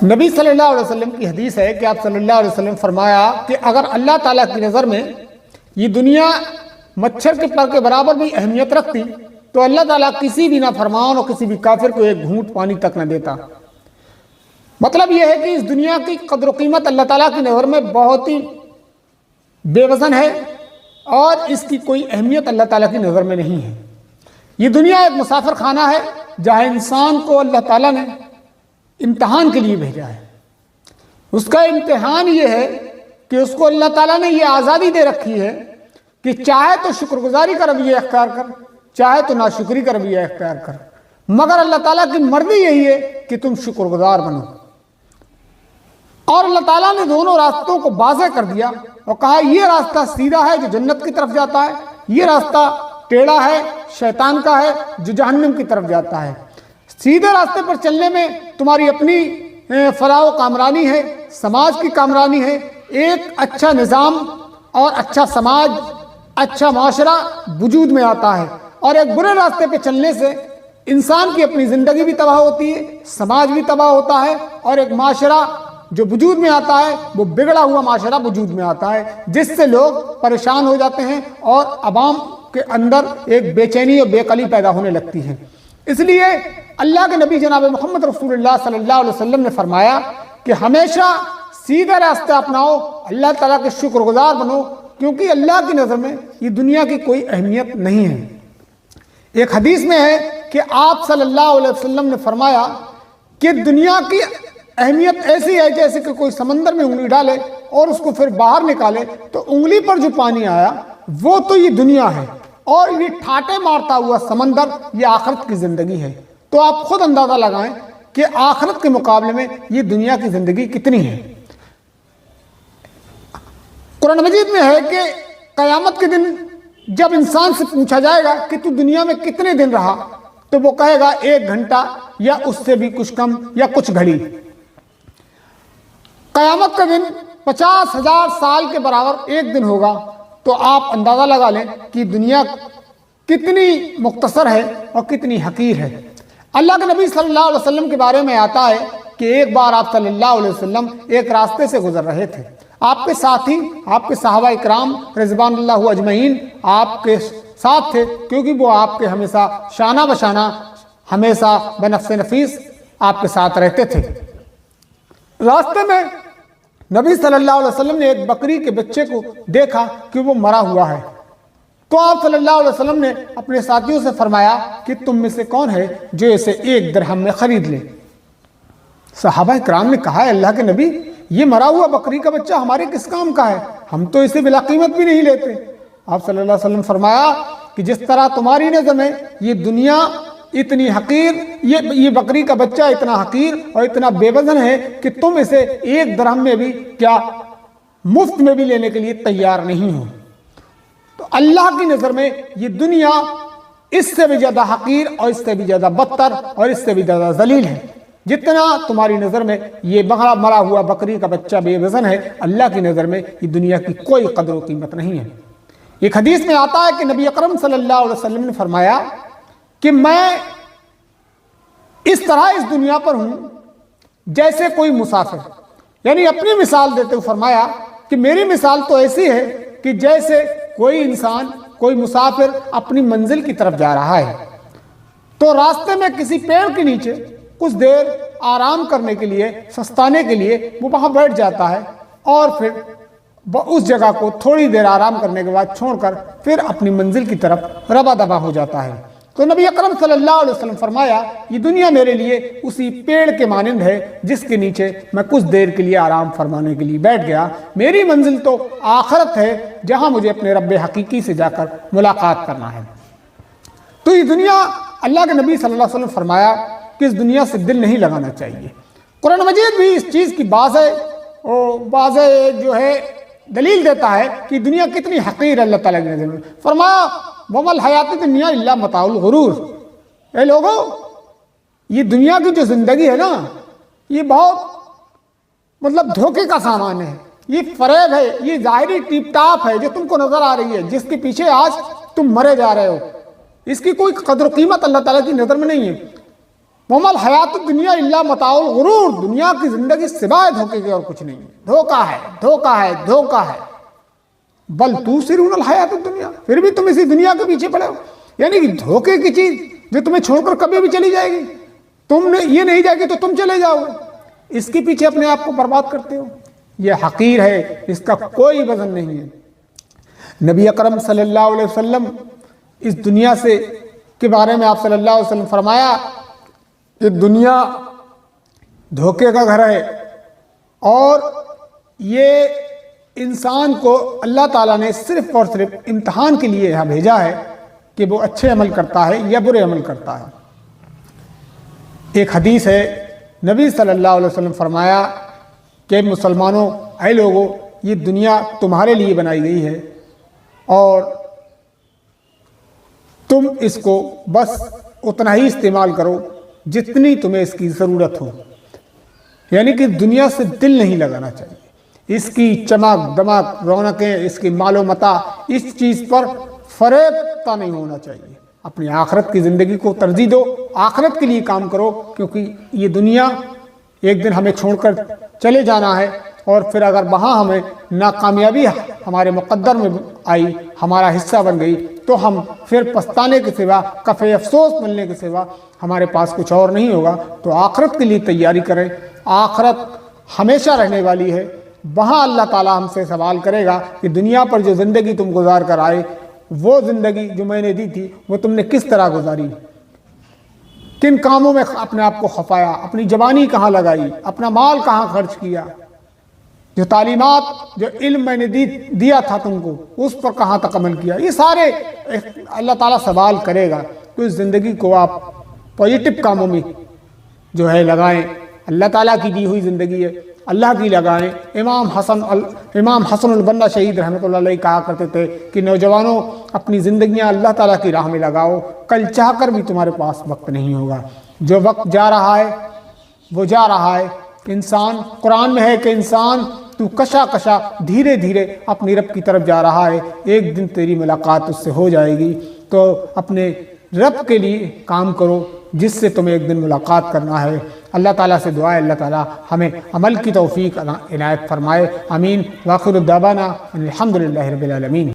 نبی صلی اللہ علیہ وسلم کی حدیث ہے کہ آپ صلی اللہ علیہ وسلم فرمایا کہ اگر اللہ تعالیٰ کی نظر میں یہ دنیا مچھر کے پر کے برابر بھی اہمیت رکھتی تو اللہ تعالیٰ کسی بھی نافرمان اور کسی بھی کافر کو ایک گھونٹ پانی تک نہ دیتا۔ مطلب یہ ہے کہ اس دنیا کی قدر و قیمت اللہ تعالیٰ کی نظر میں بہت ہی بے وزن ہے اور اس کی کوئی اہمیت اللہ تعالیٰ کی نظر میں نہیں ہے۔ یہ دنیا ایک مسافر خانہ ہے جہاں انسان کو اللہ تعالیٰ نے امتحان کے لیے بھیجا ہے۔ اس کا امتحان یہ ہے کہ اس کو اللہ تعالیٰ نے یہ آزادی دے رکھی ہے کہ چاہے تو شکر گزاری کا رویہ اختیار کر، چاہے تو ناشکری کا رویہ اختیار کر، مگر اللہ تعالیٰ کی مرضی یہی ہے کہ تم شکر گزار بنو۔ اور اللہ تعالیٰ نے دونوں راستوں کو واضح کر دیا اور کہا یہ راستہ سیدھا ہے جو جنت کی طرف جاتا ہے، یہ راستہ ٹیڑھا ہے شیطان کا ہے جو جہنم کی طرف جاتا ہے۔ سیدھے راستے پر چلنے میں تمہاری اپنی فلاح و کامرانی ہے، سماج کی کامرانی ہے، ایک اچھا نظام اور اچھا سماج، اچھا معاشرہ وجود میں آتا ہے، اور ایک برے راستے پہ چلنے سے انسان کی اپنی زندگی بھی تباہ ہوتی ہے، سماج بھی تباہ ہوتا ہے، اور ایک معاشرہ جو وجود میں آتا ہے وہ بگڑا ہوا معاشرہ وجود میں آتا ہے، جس سے لوگ پریشان ہو جاتے ہیں اور عوام کے اندر ایک بے چینی اور بے قلی پیدا ہونے لگتی ہے۔ اس لیے اللہ کے نبی جناب محمد رسول اللہ صلی اللہ علیہ وسلم نے فرمایا کہ ہمیشہ سیدھا راستہ اپناؤ، اللہ تعالیٰ کے شکر گزار بنو، کیونکہ اللہ کی نظر میں یہ دنیا کی کوئی اہمیت نہیں ہے۔ ایک حدیث میں ہے کہ آپ صلی اللہ علیہ وسلم نے فرمایا کہ دنیا کی اہمیت ایسی ہے جیسے کہ کوئی سمندر میں انگلی ڈالے اور اس کو پھر باہر نکالے تو انگلی پر جو پانی آیا وہ تو یہ دنیا ہے، اور یہ ٹھاٹے مارتا ہوا سمندر یہ آخرت کی زندگی ہے۔ تو آپ خود اندازہ لگائیں کہ آخرت کے مقابلے میں یہ دنیا کی زندگی کتنی ہے۔ قرآن مجید میں ہے کہ قیامت کے دن جب انسان سے پوچھا جائے گا کہ تو دنیا میں کتنے دن رہا تو وہ کہے گا 1 گھنٹہ یا اس سے بھی کچھ کم یا کچھ گھڑی۔ قیامت کا دن 50,000 سال کے برابر ایک دن ہوگا، تو آپ اندازہ لگا لیں کہ دنیا کتنی مختصر ہے اور کتنی حقیر ہے۔ اللہ کے نبی صلی اللہ علیہ وسلم کے بارے میں آتا ہے کہ ایک بار آپ صلی اللہ علیہ وسلم ایک راستے سے گزر رہے تھے، آپ کے ساتھی، آپ کے صحابہ اکرام رضوان اللہ اجمعین آپ کے ساتھ تھے، کیونکہ وہ آپ کے ہمیشہ شانہ بشانہ، ہمیشہ بنفس نفیس آپ کے ساتھ رہتے تھے۔ راستے میں نبی صلی اللہ علیہ وسلم نے ایک بکری کے بچے کو دیکھا کہ وہ مرا ہوا ہے، تو آپ صلی اللہ علیہ وسلم نے اپنے ساتھیوں سے فرمایا کہ تم میں سے کون ہے جو اسے 1 درہم میں خرید لے۔ صحابہ اکرام نے کہا اللہ کے نبی، یہ مرا ہوا بکری کا بچہ ہمارے کس کام کا ہے، ہم تو اسے بلا قیمت بھی نہیں لیتے۔ آپ صلی اللہ علیہ وسلم فرمایا کہ جس طرح تمہاری نظر میں یہ دنیا اتنی حقیر، یہ بکری کا بچہ اتنا حقیر اور اتنا بے وزن ہے کہ تم اسے 1 درہم میں بھی کیا مفت میں بھی لینے کے لیے تیار نہیں ہو، تو اللہ کی نظر میں یہ دنیا اس سے بھی زیادہ حقیر اور اس سے بھی زیادہ بدتر اور اس سے بھی زیادہ ذلیل ہے۔ جتنا تمہاری نظر میں یہ مرا ہوا بکری کا بچہ بے وزن ہے، اللہ کی نظر میں یہ دنیا کی کوئی قدر و قیمت نہیں ہے۔ ایک حدیث میں آتا ہے کہ نبی اکرم صلی اللہ علیہ وسلم نے فرمایا کہ میں اس طرح اس دنیا پر ہوں جیسے کوئی مسافر، یعنی اپنی مثال دیتے ہوئے فرمایا کہ میری مثال تو ایسی ہے کہ جیسے کوئی انسان، کوئی مسافر اپنی منزل کی طرف جا رہا ہے، تو راستے میں کسی پیڑ کے نیچے کچھ دیر آرام کرنے کے لیے، سستانے کے لیے وہ وہاں بیٹھ جاتا ہے، اور پھر اس جگہ کو تھوڑی دیر آرام کرنے کے بعد چھوڑ کر پھر اپنی منزل کی طرف ربا دبا ہو جاتا ہے۔ تو نبی اکرم صلی اللہ علیہ وسلم فرمایا یہ دنیا میرے لیے اسی پیڑ کے مانند ہے جس کے نیچے میں کچھ دیر کے لیے آرام فرمانے کے لیے بیٹھ گیا، میری منزل تو آخرت ہے جہاں مجھے اپنے رب حقیقی سے جا کر ملاقات کرنا ہے۔ تو یہ دنیا، اللہ کے نبی صلی اللہ علیہ وسلم فرمایا کہ اس دنیا سے دل نہیں لگانا چاہیے۔ قرآن مجید بھی اس چیز کی واضح جو ہے دلیل دیتا ہے کہ دنیا کتنی حقیر ہے اللہ تعالیٰ کی نظر میں۔ فرمایا وَمَا الْحَيَاةُ الدُّنْيَا إِلَّا مَتَاعُ الْغُرُورِ، اے لوگو یہ دنیا کی جو زندگی ہے نا، یہ بہت دھوکے کا سامان ہے، یہ فریب ہے، یہ ظاہری ٹیپ ٹاپ ہے جو تم کو نظر آ رہی ہے، جس کے پیچھے آج تم مرے جا رہے ہو، اس کی کوئی قدر و قیمت اللہ تعالیٰ کی نظر میں نہیں ہے۔ ومل حیات الدنیا الا متاع الغرور، دنیا کی زندگی سوائے دھوکے کے اور کچھ نہیں ہے، دھوکہ ہے دھوکہ ہے دھوکہ ہے۔ بل توثرون الحیات الدنیا، پھر بھی تم اسی دنیا کے پیچھے پڑے ہو، یعنی کہ دھوکے کی چیز جو تمہیں چھوڑ کر کبھی بھی چلی جائے گی، تم نے یہ نہیں جائے گی تو تم چلے جاؤ گے، اس کے پیچھے اپنے آپ کو برباد کرتے ہو۔ یہ حقیر ہے، اس کا کوئی وزن نہیں ہے۔ نبی اکرم صلی اللہ علیہ وسلم اس دنیا سے کے بارے میں آپ صلی اللہ علیہ وسلم فرمایا کہ دنیا دھوکے کا گھر ہے، اور یہ انسان کو اللہ تعالیٰ نے صرف اور صرف امتحان کے لیے یہاں بھیجا ہے کہ وہ اچھے عمل کرتا ہے یا برے عمل کرتا ہے۔ ایک حدیث ہے، نبی صلی اللہ علیہ وسلم فرمایا کہ مسلمانوں، اے لوگوں، یہ دنیا تمہارے لیے بنائی گئی ہے اور تم اس کو بس اتنا ہی استعمال کرو جتنی تمہیں اس کی ضرورت ہو، یعنی کہ دنیا سے دل نہیں لگانا چاہیے، اس کی چمک دمک رونقیں، اس کی مال و متاع، اس چیز پر فریب نہیں ہونا چاہیے۔ اپنی آخرت کی زندگی کو ترجیح دو، آخرت کے لیے کام کرو، کیونکہ یہ دنیا ایک دن ہمیں چھوڑ کر چلے جانا ہے، اور پھر اگر وہاں ہمیں ناکامیابی ہمارے مقدر میں آئی، ہمارا حصہ بن گئی، تو ہم پھر پچھتانے کے سوا، کفِ افسوس ملنے کے سوا ہمارے پاس کچھ اور نہیں ہوگا۔ تو آخرت کے لیے تیاری کریں، آخرت ہمیشہ رہنے والی ہے، وہاں اللہ تعالیٰ ہم سے سوال کرے گا کہ دنیا پر جو زندگی تم گزار کر آئے، وہ زندگی جو میں نے دی تھی وہ تم نے کس طرح گزاری، کن کاموں میں اپنے آپ کو خفایا، اپنی جوانی کہاں لگائی، اپنا مال کہاں خرچ کیا، جو تعلیمات جو علم میں نے دیا تھا تم کو اس پر کہاں تک عمل کیا، یہ سارے اللہ تعالیٰ سوال کرے گا۔ تو اس زندگی کو آپ پازیٹو کاموں میں جو ہے لگائیں، اللہ تعالیٰ کی دی ہوئی زندگی ہے، اللہ کی لگائیں۔ امام حسن البنا شہید رحمۃ اللہ علیہ کہا کرتے تھے کہ نوجوانوں، اپنی زندگیاں اللہ تعالیٰ کی راہ میں لگاؤ، کل چاہ کر بھی تمہارے پاس وقت نہیں ہوگا، جو وقت جا رہا ہے وہ جا رہا ہے۔ انسان، قرآن میں ہے کہ انسان تو کشا کشا دھیرے دھیرے اپنی رب کی طرف جا رہا ہے، ایک دن تیری ملاقات اس سے ہو جائے گی، تو اپنے رب کے لیے کام کرو جس سے تمہیں ایک دن ملاقات کرنا ہے۔ اللہ تعالیٰ سے دعا ہے اللہ تعالیٰ ہمیں عمل کی توفیق عنایت فرمائے، آمین۔ وآخر دعوانا الحمد للہ رب العالمین۔